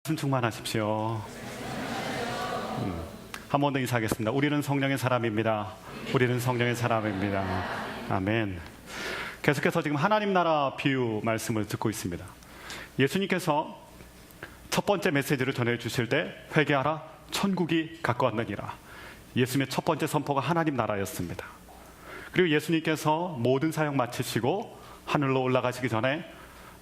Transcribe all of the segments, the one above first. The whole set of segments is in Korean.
충만하십시오. 한 번 더 인사하겠습니다. 우리는 성령의 사람입니다. 우리는 성령의 사람입니다. 아멘. 계속해서 지금 하나님 나라 비유 말씀을 듣고 있습니다. 예수님께서 첫 번째 메시지를 전해주실 때 회개하라 천국이 가까웠느니라. 예수님의 첫 번째 선포가 하나님 나라였습니다. 그리고 예수님께서 모든 사역 마치시고 하늘로 올라가시기 전에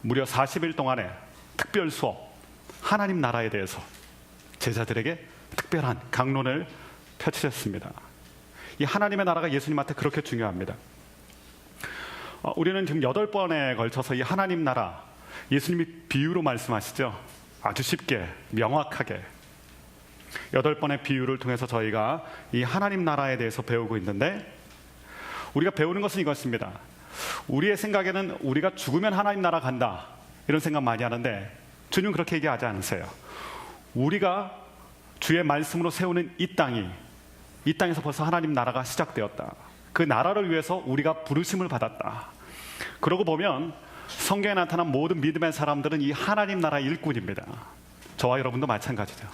무려 40일 동안의 특별 수업, 하나님 나라에 대해서 제자들에게 특별한 강론을 펼치셨습니다. 이 하나님의 나라가 예수님한테 그렇게 중요합니다. 우리는 지금 8번에 걸쳐서 이 하나님 나라, 예수님이 비유로 말씀하시죠. 아주 쉽게, 명확하게 8번의 비유를 통해서 저희가 이 하나님 나라에 대해서 배우고 있는데, 우리가 배우는 것은 이것입니다. 우리의 생각에는 우리가 죽으면 하나님 나라 간다, 이런 생각 많이 하는데 주님은 그렇게 얘기하지 않으세요. 우리가 주의 말씀으로 세우는 이 땅에서 벌써 하나님 나라가 시작되었다. 그 나라를 위해서 우리가 부르심을 받았다. 그러고 보면 성경에 나타난 모든 믿음의 사람들은 이 하나님 나라의 일꾼입니다. 저와 여러분도 마찬가지죠.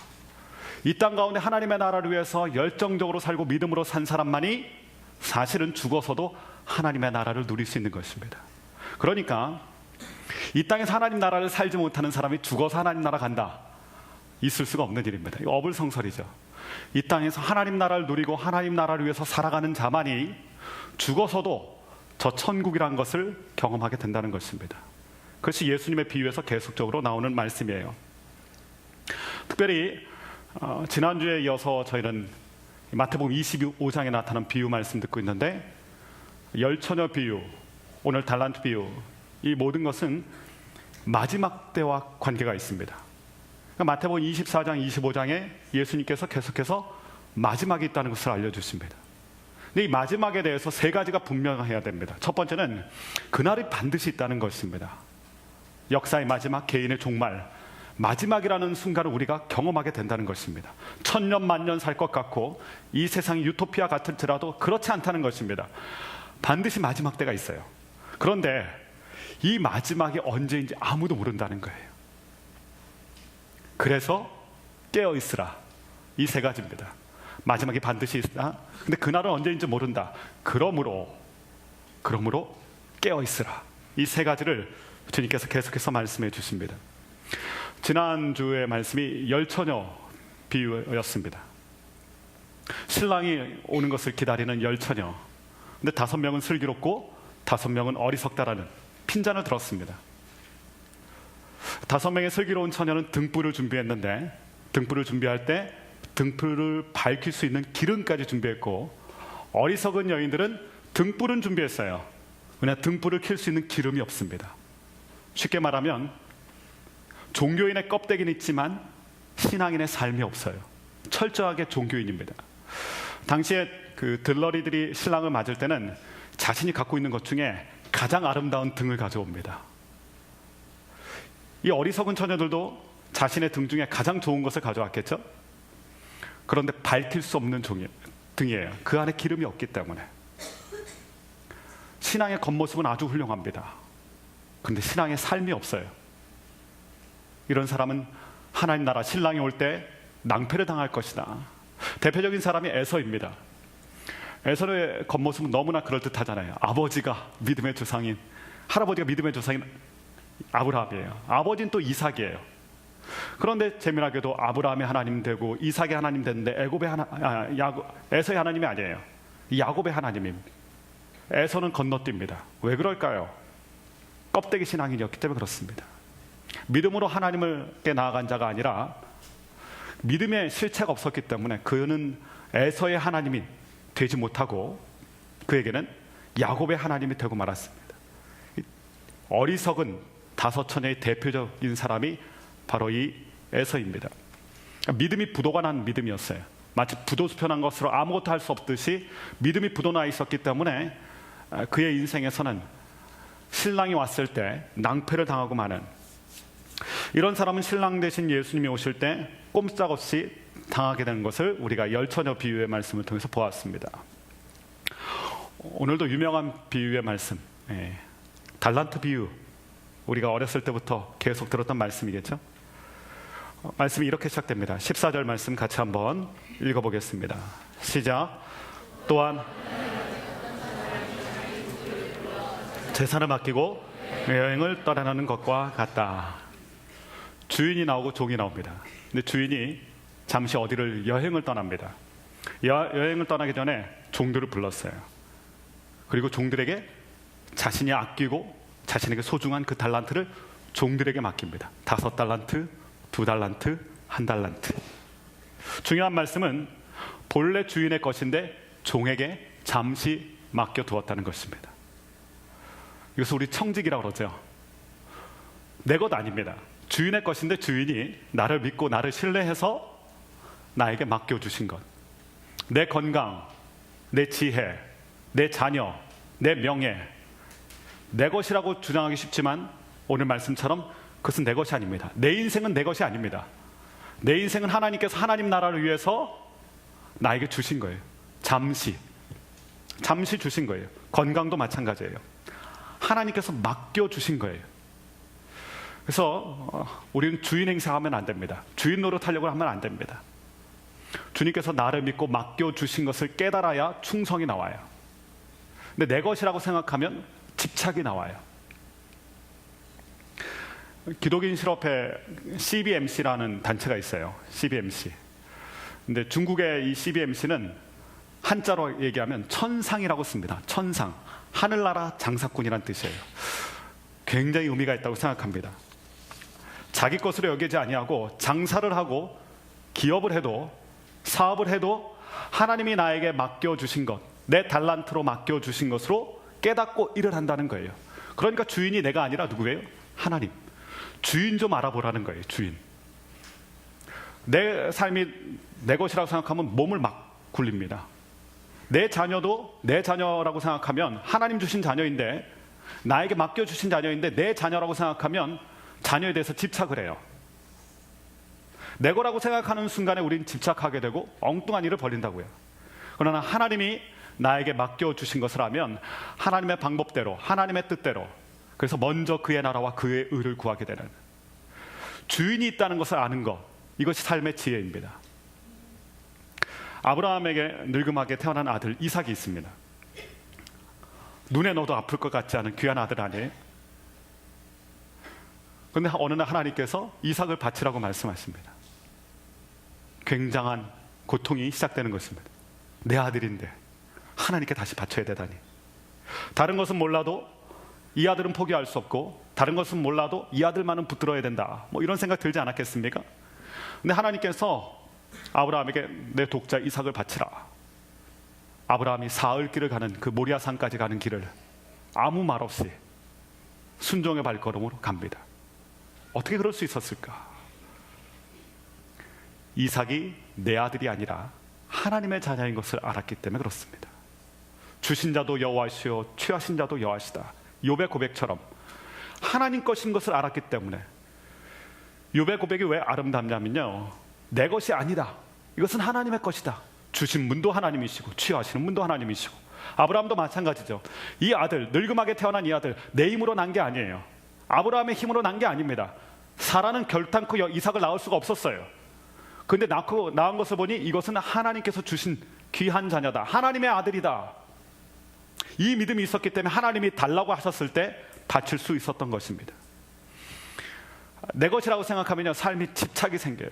이 땅 가운데 하나님의 나라를 위해서 열정적으로 살고 믿음으로 산 사람만이 사실은 죽어서도 하나님의 나라를 누릴 수 있는 것입니다. 그러니까 이 땅에서 하나님 나라를 살지 못하는 사람이 죽어서 하나님 나라 간다, 있을 수가 없는 일입니다. 이거 어불성설이죠. 이 땅에서 하나님 나라를 누리고 하나님 나라를 위해서 살아가는 자만이 죽어서도 저 천국이란 것을 경험하게 된다는 것입니다. 그것이 예수님의 비유에서 계속적으로 나오는 말씀이에요. 특별히 지난주에 이어서 저희는 마태복음 25장에 나타난 비유 말씀 듣고 있는데, 열처녀 비유, 오늘 달란트 비유, 이 모든 것은 마지막 때와 관계가 있습니다. 마태복음 24장, 25장에 예수님께서 계속해서 마지막이 있다는 것을 알려주십니다. 근데 이 마지막에 대해서 3가지가 분명해야 됩니다. 첫 번째는 그날이 반드시 있다는 것입니다. 역사의 마지막, 개인의 종말, 마지막이라는 순간을 우리가 경험하게 된다는 것입니다. 1000년, 만년 살 것 같고 이 세상이 유토피아 같을지라도 그렇지 않다는 것입니다. 반드시 마지막 때가 있어요. 그런데 이 마지막이 언제인지 아무도 모른다는 거예요. 그래서 깨어있으라, 이 3가지입니다. 마지막이 반드시 있으나 근데 그날은 언제인지 모른다. 그러므로 깨어있으라, 이 3가지를 주님께서 계속해서 말씀해 주십니다. 지난주의 말씀이 열처녀 비유였습니다. 신랑이 오는 것을 기다리는 열처녀. 근데 5명은 슬기롭고 5명은 어리석다라는 핀잔을 들었습니다. 5명의 슬기로운 처녀는 등불을 준비했는데, 등불을 준비할 때 등불을 밝힐 수 있는 기름까지 준비했고, 어리석은 여인들은 등불은 준비했어요. 그러나 등불을 켤 수 있는 기름이 없습니다. 쉽게 말하면 종교인의 껍데기는 있지만 신앙인의 삶이 없어요. 철저하게 종교인입니다. 당시에 그 들러리들이 신랑을 맞을 때는 자신이 갖고 있는 것 중에 가장 아름다운 등을 가져옵니다. 이 어리석은 처녀들도 자신의 등 중에 가장 좋은 것을 가져왔겠죠? 그런데 밝힐 수 없는 등이에요. 그 안에 기름이 없기 때문에. 신앙의 겉모습은 아주 훌륭합니다. 그런데 신앙의 삶이 없어요. 이런 사람은 하나님 나라 신랑이 올 때 낭패를 당할 것이다. 대표적인 사람이 에서입니다. 에서의 겉모습은 너무나 그럴듯하잖아요. 아버지가 믿음의 조상인, 할아버지가 믿음의 조상인 아브라함이에요. 아버지는 또 이삭이에요. 그런데 재미나게도 아브라함의 하나님 되고 이삭의 하나님 됐는데 에서의 하나님이 아니에요. 야곱의 하나님입니다. 에서는 건너뜁니다. 왜 그럴까요? 껍데기 신앙인이었기 때문에 그렇습니다. 믿음으로 하나님께 나아간 자가 아니라 믿음의 실체가 없었기 때문에 그는 에서의 하나님이 되지 못하고 그에게는 야곱의 하나님이 되고 말았습니다. 어리석은 5처녀의 대표적인 사람이 바로 이 에서입니다. 믿음이 부도가 난 믿음이었어요. 마치 부도수표 난 것으로 아무것도 할 수 없듯이 믿음이 부도나 있었기 때문에 그의 인생에서는 신랑이 왔을 때 낭패를 당하고 마는, 이런 사람은 신랑 대신 예수님이 오실 때 꼼짝없이 당하게 되는 것을 우리가 열처녀 비유의 말씀을 통해서 보았습니다. 오늘도 유명한 비유의 말씀, 달란트 비유, 우리가 어렸을 때부터 계속 들었던 말씀이겠죠. 말씀이 이렇게 시작됩니다. 14절 말씀 같이 한번 읽어보겠습니다. 시작. 또한 재산을 맡기고 여행을 떠나는 것과 같다. 주인이 나오고 종이 나옵니다. 근데 주인이 잠시 어디를 여행을 떠납니다. 여행을 떠나기 전에 종들을 불렀어요. 그리고 종들에게 자신이 아끼고 자신에게 소중한 그 달란트를 종들에게 맡깁니다. 5달란트, 2달란트, 1달란트. 중요한 말씀은 본래 주인의 것인데 종에게 잠시 맡겨두었다는 것입니다. 이것을 우리 청직이라고 그러죠. 내 것 아닙니다. 주인의 것인데 주인이 나를 믿고 나를 신뢰해서 나에게 맡겨주신 것. 내 건강, 내 지혜, 내 자녀, 내 명예, 내 것이라고 주장하기 쉽지만 오늘 말씀처럼 그것은 내 것이 아닙니다. 내 인생은 내 것이 아닙니다. 내 인생은 하나님께서 하나님 나라를 위해서 나에게 주신 거예요. 잠시 주신 거예요. 건강도 마찬가지예요. 하나님께서 맡겨주신 거예요. 그래서 우리는 주인 행세하면 안 됩니다. 주인 노릇하려고 하면 안 됩니다. 주님께서 나를 믿고 맡겨주신 것을 깨달아야 충성이 나와요. 근데 내 것이라고 생각하면 집착이 나와요. 기독인 실업회 CBMC라는 단체가 있어요. CBMC. 근데 중국의 이 CBMC는 한자로 얘기하면 천상이라고 씁니다. 천상. 하늘나라 장사꾼이란 뜻이에요. 굉장히 의미가 있다고 생각합니다. 자기 것으로 여기지 아니하고 장사를 하고 기업을 해도 사업을 해도 하나님이 나에게 맡겨주신 것, 내 달란트로 맡겨주신 것으로 깨닫고 일을 한다는 거예요. 그러니까 주인이 내가 아니라 누구예요? 하나님. 주인 좀 알아보라는 거예요. 주인. 내 삶이 내 것이라고 생각하면 몸을 막 굴립니다. 내 자녀도 내 자녀라고 생각하면 하나님 주신 자녀인데, 나에게 맡겨주신 자녀인데 내 자녀라고 생각하면 자녀에 대해서 집착을 해요. 내 거라고 생각하는 순간에 우린 집착하게 되고 엉뚱한 일을 벌인다고요. 그러나 하나님이 나에게 맡겨주신 것을 하면 하나님의 방법대로, 하나님의 뜻대로, 그래서 먼저 그의 나라와 그의 의를 구하게 되는, 주인이 있다는 것을 아는 것, 이것이 삶의 지혜입니다. 아브라함에게 늙음하게 태어난 아들 이삭이 있습니다. 눈에 넣어도 아플 것 같지 않은 귀한 아들 아니에요? 그런데 어느 날 하나님께서 이삭을 바치라고 말씀하십니다. 굉장한 고통이 시작되는 것입니다. 내 아들인데 하나님께 다시 바쳐야 되다니. 다른 것은 몰라도 이 아들은 포기할 수 없고, 다른 것은 몰라도 이 아들만은 붙들어야 된다, 뭐 이런 생각 들지 않았겠습니까? 근데 하나님께서 아브라함에게 내 독자 이삭을 바치라. 아브라함이 사흘 길을 가는 그 모리아산까지 가는 길을 아무 말 없이 순종의 발걸음으로 갑니다. 어떻게 그럴 수 있었을까? 이삭이 내 아들이 아니라 하나님의 자녀인 것을 알았기 때문에 그렇습니다. 주신 자도 여호와시요 취하신 자도 여호와시다. 욥의 고백처럼 하나님 것인 것을 알았기 때문에. 욥의 고백이 왜 아름답냐면요, 내 것이 아니다, 이것은 하나님의 것이다. 주신 분도 하나님이시고 취하시는 분도 하나님이시고. 아브라함도 마찬가지죠. 이 아들, 늙음하게 태어난 이 아들 내 힘으로 난 게 아니에요. 아브라함의 힘으로 난 게 아닙니다. 사라는 결단코 이삭을 낳을 수가 없었어요. 그런데 낳은 것을 보니 이것은 하나님께서 주신 귀한 자녀다, 하나님의 아들이다. 이 믿음이 있었기 때문에 하나님이 달라고 하셨을 때 바칠 수 있었던 것입니다. 내 것이라고 생각하면요, 삶이 집착이 생겨요.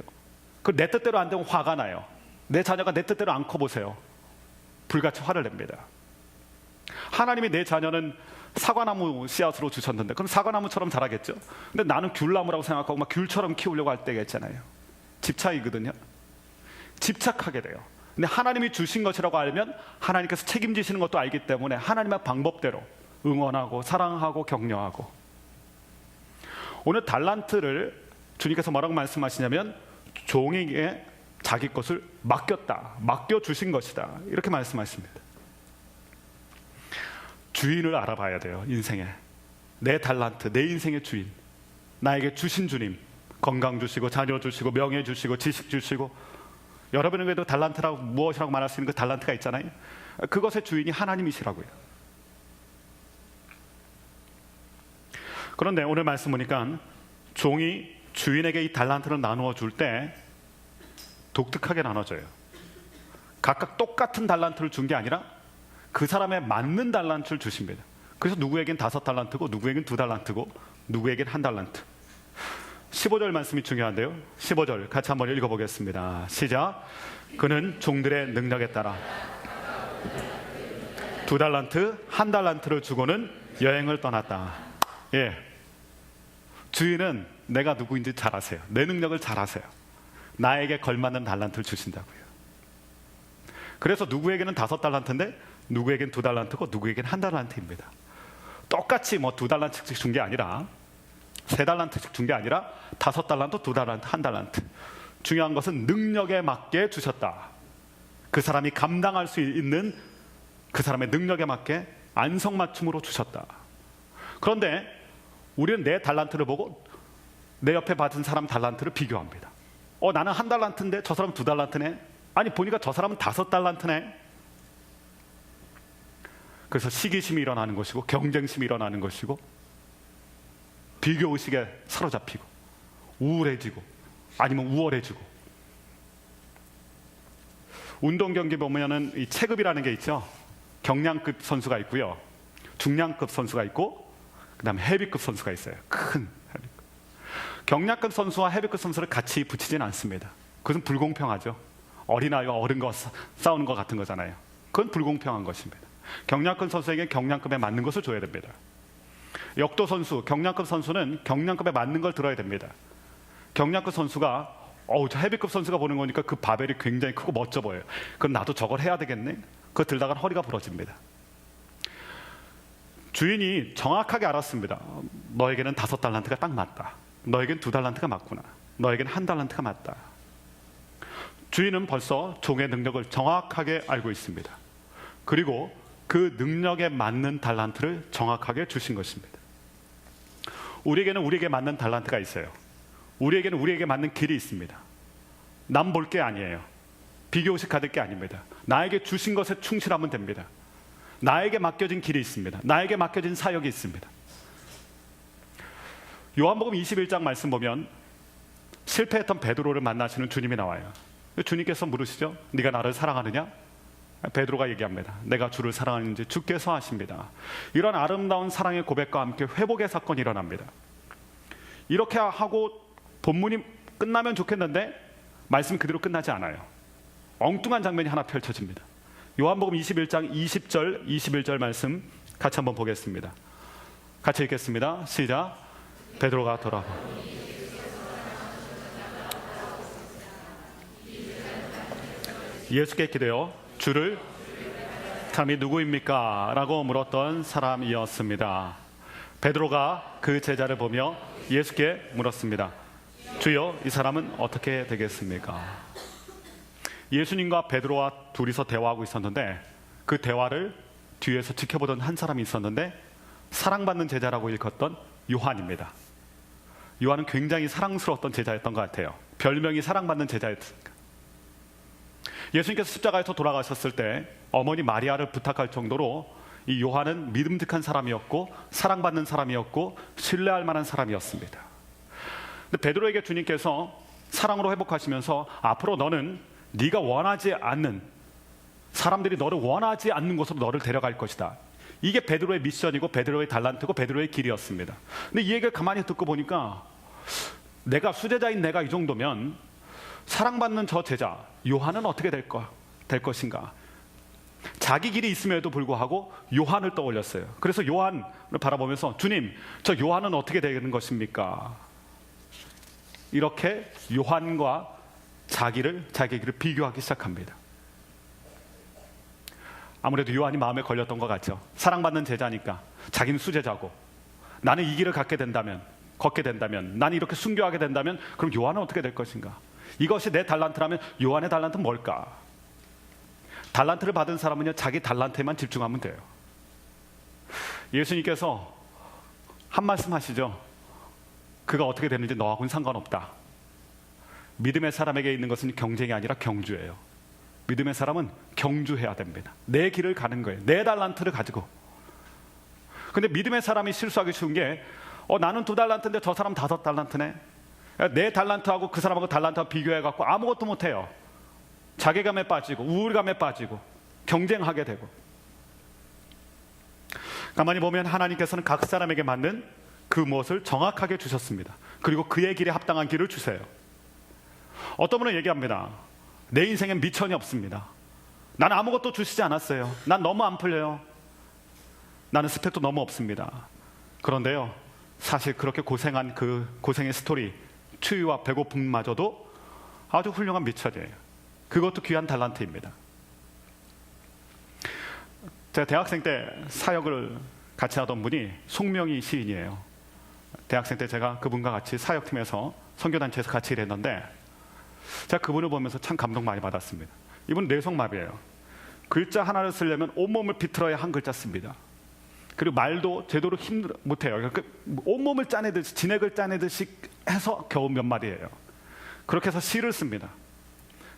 내 뜻대로 안 되면 화가 나요. 내 자녀가 내 뜻대로 안 커보세요. 불같이 화를 냅니다. 하나님이 내 자녀는 사과나무 씨앗으로 주셨는데 그럼 사과나무처럼 자라겠죠. 근데 나는 귤나무라고 생각하고 막 귤처럼 키우려고 할 때가 있잖아요. 집착이거든요. 집착하게 돼요. 근데 하나님이 주신 것이라고 알면 하나님께서 책임지시는 것도 알기 때문에 하나님의 방법대로 응원하고 사랑하고 격려하고. 오늘 달란트를 주님께서 뭐라고 말씀하시냐면 종에게 자기 것을 맡겼다, 맡겨주신 것이다, 이렇게 말씀하십니다. 주인을 알아봐야 돼요. 인생에 내 달란트, 내 인생의 주인, 나에게 주신 주님, 건강 주시고 자녀 주시고 명예 주시고 지식 주시고, 여러분에게도 달란트라고 무엇이라고 말할 수 있는 그 달란트가 있잖아요. 그것의 주인이 하나님이시라고요. 그런데 오늘 말씀 보니까 종이 주인에게 이 달란트를 나누어 줄 때 독특하게 나눠져요. 각각 똑같은 달란트를 준 게 아니라 그 사람에 맞는 달란트를 주십니다. 그래서 누구에겐 5달란트고 누구에겐 2달란트고 누구에겐 1달란트. 15절 말씀이 중요한데요. 15절 같이 한번 읽어보겠습니다. 시작. 그는 종들의 능력에 따라 2달란트, 1달란트를 주고는 여행을 떠났다. 예, 주인은 내가 누구인지 잘 아세요. 내 능력을 잘 아세요. 나에게 걸맞는 달란트를 주신다고요. 그래서 누구에게는 5달란트인데 누구에겐 2달란트고 누구에겐 1달란트입니다. 똑같이 2달란트씩 준 게 아니라 3달란트씩 준 게 아니라 5달란트, 2달란트, 1달란트. 중요한 것은 능력에 맞게 주셨다. 그 사람이 감당할 수 있는 그 사람의 능력에 맞게 안성맞춤으로 주셨다. 그런데 우리는 내 달란트를 보고 내 옆에 받은 사람 달란트를 비교합니다. 나는 1달란트인데 저 사람은 2달란트네. 아니 보니까 저 사람은 5달란트네. 그래서 시기심이 일어나는 것이고 경쟁심이 일어나는 것이고 비교의식에 사로잡히고 우울해지고 아니면 우월해지고. 운동 경기 보면은 이 체급이라는 게 있죠. 경량급 선수가 있고요, 중량급 선수가 있고, 그다음에 헤비급 선수가 있어요. 큰 헤비급. 경량급 선수와 헤비급 선수를 같이 붙이진 않습니다. 그것은 불공평하죠. 어린아이와 어른과 싸우는 것 같은 거잖아요. 그건 불공평한 것입니다. 경량급 선수에게 경량급에 맞는 것을 줘야 됩니다. 역도 선수, 경량급 선수는 경량급에 맞는 걸 들어야 됩니다. 경량급 선수가 저 헤비급 선수가 보는 거니까 그 바벨이 굉장히 크고 멋져 보여요. 그럼 나도 저걸 해야 되겠네. 그거 들다가 허리가 부러집니다. 주인이 정확하게 알았습니다. 너에게는 5달란트가 딱 맞다. 너에겐 2달란트가 맞구나. 너에겐 1달란트가 맞다. 주인은 벌써 종의 능력을 정확하게 알고 있습니다. 그리고 그 능력에 맞는 달란트를 정확하게 주신 것입니다. 우리에게는 우리에게 맞는 달란트가 있어요. 우리에게는 우리에게 맞는 길이 있습니다. 남 볼 게 아니에요. 비교의식 가질 게 아닙니다. 나에게 주신 것에 충실하면 됩니다. 나에게 맡겨진 길이 있습니다. 나에게 맡겨진 사역이 있습니다. 요한복음 21장 말씀 보면 실패했던 베드로를 만나시는 주님이 나와요. 주님께서 물으시죠. 네가 나를 사랑하느냐? 베드로가 얘기합니다. 내가 주를 사랑하는지 주께서 아십니다. 이런 아름다운 사랑의 고백과 함께 회복의 사건이 일어납니다. 이렇게 하고 본문이 끝나면 좋겠는데 말씀 그대로 끝나지 않아요. 엉뚱한 장면이 하나 펼쳐집니다. 요한복음 21장 20절 21절 말씀 같이 한번 보겠습니다. 같이 읽겠습니다. 시작. 베드로가 돌아와 예수께 기대어 주를 사람이 누구입니까? 라고 물었던 사람이었습니다. 베드로가 그 제자를 보며 예수께 물었습니다. 주여, 이 사람은 어떻게 되겠습니까? 예수님과 베드로와 둘이서 대화하고 있었는데 그 대화를 뒤에서 지켜보던 한 사람이 있었는데 사랑받는 제자라고 일컫던 요한입니다. 요한은 굉장히 사랑스러웠던 제자였던 것 같아요. 별명이 사랑받는 제자였으니까. 예수님께서 십자가에서 돌아가셨을 때 어머니 마리아를 부탁할 정도로 이 요한은 믿음직한 사람이었고 사랑받는 사람이었고 신뢰할 만한 사람이었습니다. 근데 베드로에게 주님께서 사랑으로 회복하시면서 앞으로 너는 네가 원하지 않는, 사람들이 너를 원하지 않는 곳으로 너를 데려갈 것이다. 이게 베드로의 미션이고 베드로의 달란트고 베드로의 길이었습니다. 근데 이 얘기를 가만히 듣고 보니까 내가 수제자인 내가 이 정도면 사랑받는 저 제자 요한은 어떻게 될 것인가. 자기 길이 있음에도 불구하고 요한을 떠올렸어요. 그래서 요한을 바라보면서 주님, 저 요한은 어떻게 되는 것입니까? 이렇게 요한과 자기 길을 비교하기 시작합니다. 아무래도 요한이 마음에 걸렸던 것 같죠. 사랑받는 제자니까 자기는 수제자고 나는 이 길을 걷게 된다면 나는 이렇게 순교하게 된다면 그럼 요한은 어떻게 될 것인가? 이것이 내 달란트라면 요한의 달란트는 뭘까? 달란트를 받은 사람은요, 자기 달란트에만 집중하면 돼요. 예수님께서 한 말씀 하시죠. 그가 어떻게 되는지 너하고는 상관없다. 믿음의 사람에게 있는 것은 경쟁이 아니라 경주예요. 믿음의 사람은 경주해야 됩니다. 내 길을 가는 거예요. 내 달란트를 가지고. 근데 믿음의 사람이 실수하기 쉬운 게 나는 2달란트인데 저 사람 5달란트네. 내 달란트하고 그 사람하고 달란트하고 비교해갖고 아무것도 못해요. 자괴감에 빠지고 우울감에 빠지고 경쟁하게 되고. 가만히 보면 하나님께서는 각 사람에게 맞는 그 무엇을 정확하게 주셨습니다. 그리고 그의 길에 합당한 길을 주세요. 어떤 분은 얘기합니다. 내 인생엔 미천이 없습니다. 나는 아무것도 주시지 않았어요. 난 너무 안 풀려요. 나는 스펙도 너무 없습니다. 그런데요, 사실 그렇게 고생한 그 고생의 스토리, 추위와 배고픔마저도 아주 훌륭한 미천이에요. 그것도 귀한 달란트입니다. 제가 대학생 때 사역을 같이 하던 분이 송명희 시인이에요. 대학생 때 제가 그분과 같이 사역팀에서 선교단체에서 같이 일했는데 제가 그분을 보면서 참 감동 많이 받았습니다. 이분은 뇌성마비예요. 글자 하나를 쓰려면 온몸을 비틀어야 한 글자 씁니다. 그리고 말도 제대로 못해요. 그러니까 온몸을 짜내듯이, 진액을 짜내듯이 해서 겨우 몇 마디예요. 그렇게 해서 시를 씁니다.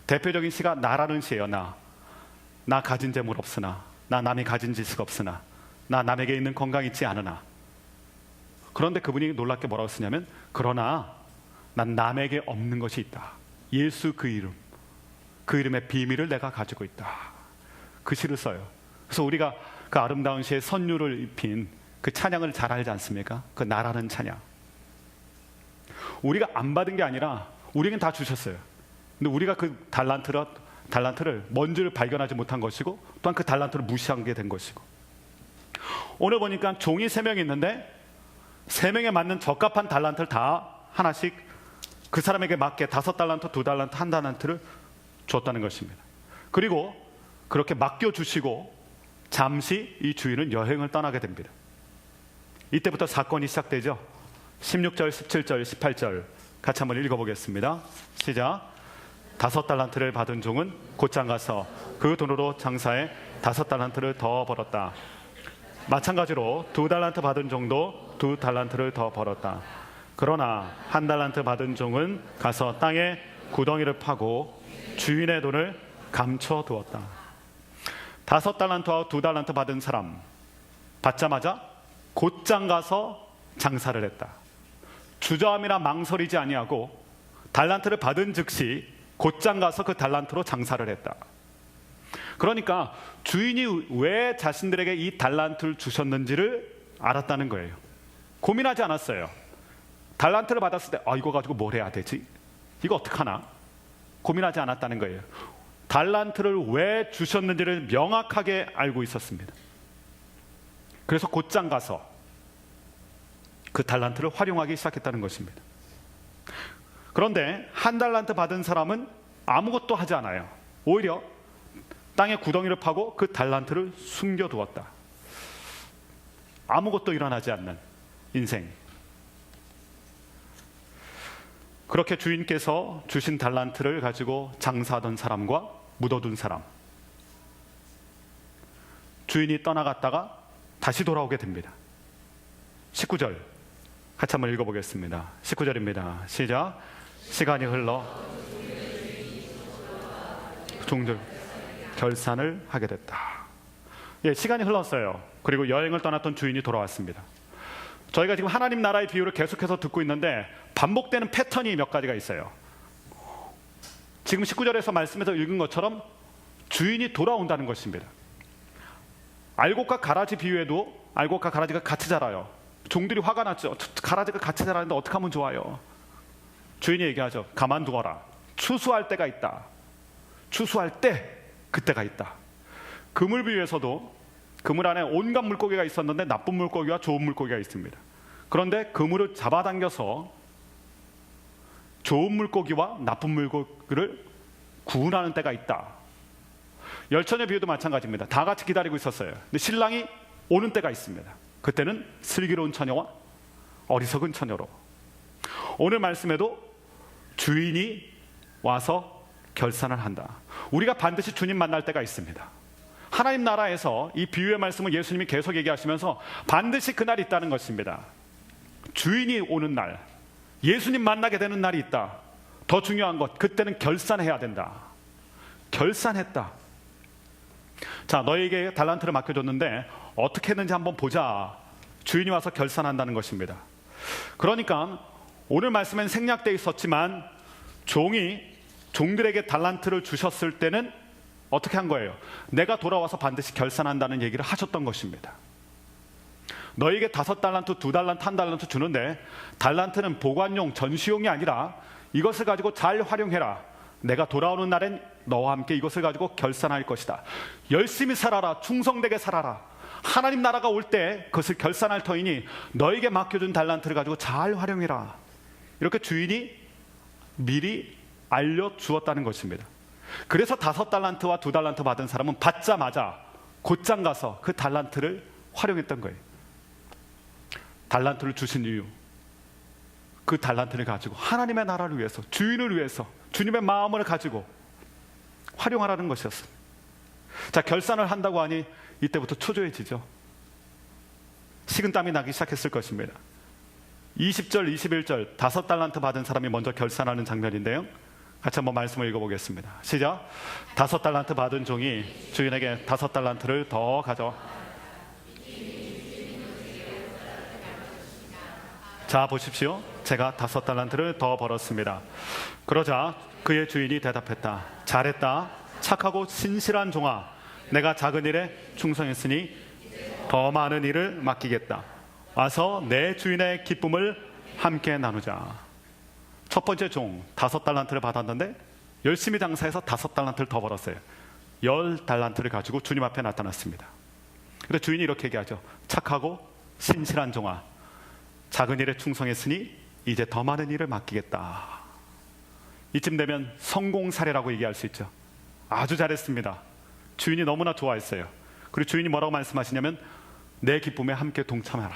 대표적인 시가 나라는 시예요. 나 가진 재물 없으나, 나 남이 가진 지식 없으나, 나 남에게 있는 건강 있지 않으나. 그런데 그분이 놀랍게 뭐라고 쓰냐면, 그러나 난 남에게 없는 것이 있다. 예수 그 이름, 그 이름의 비밀을 내가 가지고 있다. 그 시를 써요. 그래서 우리가 그 아름다운 시에 선율을 입힌 그 찬양을 잘 알지 않습니까? 그 나라는 찬양. 우리가 안 받은 게 아니라 우리에겐 다 주셨어요. 근데 우리가 그 달란트를 뭔지를 발견하지 못한 것이고, 또한 그 달란트를 무시한 게 된 것이고. 오늘 보니까 종이 3명이 있는데 3명에 맞는 적합한 달란트를 다 하나씩 그 사람에게 맞게 5달란트, 2달란트, 1달란트를 줬다는 것입니다. 그리고 그렇게 맡겨주시고 잠시 이 주인은 여행을 떠나게 됩니다. 이때부터 사건이 시작되죠. 16절, 17절, 18절 같이 한번 읽어보겠습니다. 시작. 5달란트를 받은 종은 곧장 가서 그 돈으로 장사해 5달란트를 더 벌었다. 마찬가지로 2달란트 받은 종도 2달란트를 더 벌었다. 그러나 1달란트 받은 종은 가서 땅에 구덩이를 파고 주인의 돈을 감춰두었다. 5달란트와 2달란트 받은 사람, 받자마자 곧장 가서 장사를 했다. 주저함이나 망설이지 아니하고 달란트를 받은 즉시 곧장 가서 그 달란트로 장사를 했다. 그러니까 주인이 왜 자신들에게 이 달란트를 주셨는지를 알았다는 거예요. 고민하지 않았어요. 달란트를 받았을 때 이거 가지고 뭘 해야 되지? 이거 어떡하나? 고민하지 않았다는 거예요. 달란트를 왜 주셨는지를 명확하게 알고 있었습니다. 그래서 곧장 가서 그 달란트를 활용하기 시작했다는 것입니다. 그런데 1달란트 받은 사람은 아무것도 하지 않아요. 오히려 땅에 구덩이를 파고 그 달란트를 숨겨두었다. 아무것도 일어나지 않는 인생. 그렇게 주인께서 주신 달란트를 가지고 장사하던 사람과 묻어둔 사람, 주인이 떠나갔다가 다시 돌아오게 됩니다. 19절 같이 한번 읽어보겠습니다. 19절입니다. 시작. 시간이 흘러 종들 결산을 하게 됐다. 시간이 흘렀어요. 그리고 여행을 떠났던 주인이 돌아왔습니다. 저희가 지금 하나님 나라의 비유를 계속해서 듣고 있는데 반복되는 패턴이 몇 가지가 있어요. 지금 19절에서 말씀에서 읽은 것처럼 주인이 돌아온다는 것입니다. 알곡과 가라지 비유에도 알곡과 가라지가 같이 자라요. 종들이 화가 났죠. 가라지가 같이 자라는데 어떻게 하면 좋아요? 주인이 얘기하죠. 가만두어라. 추수할 때가 있다. 추수할 때 그때가 있다. 그물 비유에서도 그물 안에 온갖 물고기가 있었는데 나쁜 물고기와 좋은 물고기가 있습니다. 그런데 그물을 잡아당겨서 좋은 물고기와 나쁜 물고기를 구분하는 때가 있다. 열처녀 비유도 마찬가지입니다. 다 같이 기다리고 있었어요. 근데 신랑이 오는 때가 있습니다. 그때는 슬기로운 처녀와 어리석은 처녀로. 오늘 말씀에도 주인이 와서 결산을 한다. 우리가 반드시 주님 만날 때가 있습니다. 하나님 나라에서 이 비유의 말씀을 예수님이 계속 얘기하시면서 반드시 그날이 있다는 것입니다. 주인이 오는 날, 예수님 만나게 되는 날이 있다. 더 중요한 것, 그때는 결산해야 된다. 결산했다. 자, 너에게 달란트를 맡겨줬는데 어떻게 했는지 한번 보자. 주인이 와서 결산한다는 것입니다. 그러니까 오늘 말씀엔 생략되어 있었지만 종들에게 달란트를 주셨을 때는 어떻게 한 거예요? 내가 돌아와서 반드시 결산한다는 얘기를 하셨던 것입니다. 너에게 5달란트, 2달란트, 1달란트 주는데 달란트는 보관용, 전시용이 아니라 이것을 가지고 잘 활용해라. 내가 돌아오는 날엔 너와 함께 이것을 가지고 결산할 것이다. 열심히 살아라. 충성되게 살아라. 하나님 나라가 올 때 그것을 결산할 터이니 너에게 맡겨준 달란트를 가지고 잘 활용해라. 이렇게 주인이 미리 알려주었다는 것입니다. 그래서 5달란트와 2달란트 받은 사람은 받자마자 곧장 가서 그 달란트를 활용했던 거예요. 달란트를 주신 이유, 그 달란트를 가지고 하나님의 나라를 위해서, 주인을 위해서, 주님의 마음을 가지고 활용하라는 것이었습니다. 자, 결산을 한다고 하니 이때부터 초조해지죠. 식은땀이 나기 시작했을 것입니다. 20절, 21절 5달란트 받은 사람이 먼저 결산하는 장면인데요, 같이 한번 말씀을 읽어보겠습니다. 시작. 5달란트 받은 종이 주인에게 5달란트를 더 가져. 자, 보십시오. 제가 5달란트를 더 벌었습니다. 그러자 그의 주인이 대답했다. 잘했다. 착하고 신실한 종아. 내가 작은 일에 충성했으니 더 많은 일을 맡기겠다. 와서 내 주인의 기쁨을 함께 나누자. 첫 번째 종 5달란트를 받았는데 열심히 장사해서 5달란트를 더 벌었어요. 10달란트를 가지고 주님 앞에 나타났습니다. 그런데 주인이 이렇게 얘기하죠. 착하고 신실한 종아. 작은 일에 충성했으니 이제 더 많은 일을 맡기겠다. 이쯤 되면 성공 사례라고 얘기할 수 있죠. 아주 잘했습니다. 주인이 너무나 좋아했어요. 그리고 주인이 뭐라고 말씀하시냐면 내 기쁨에 함께 동참하라.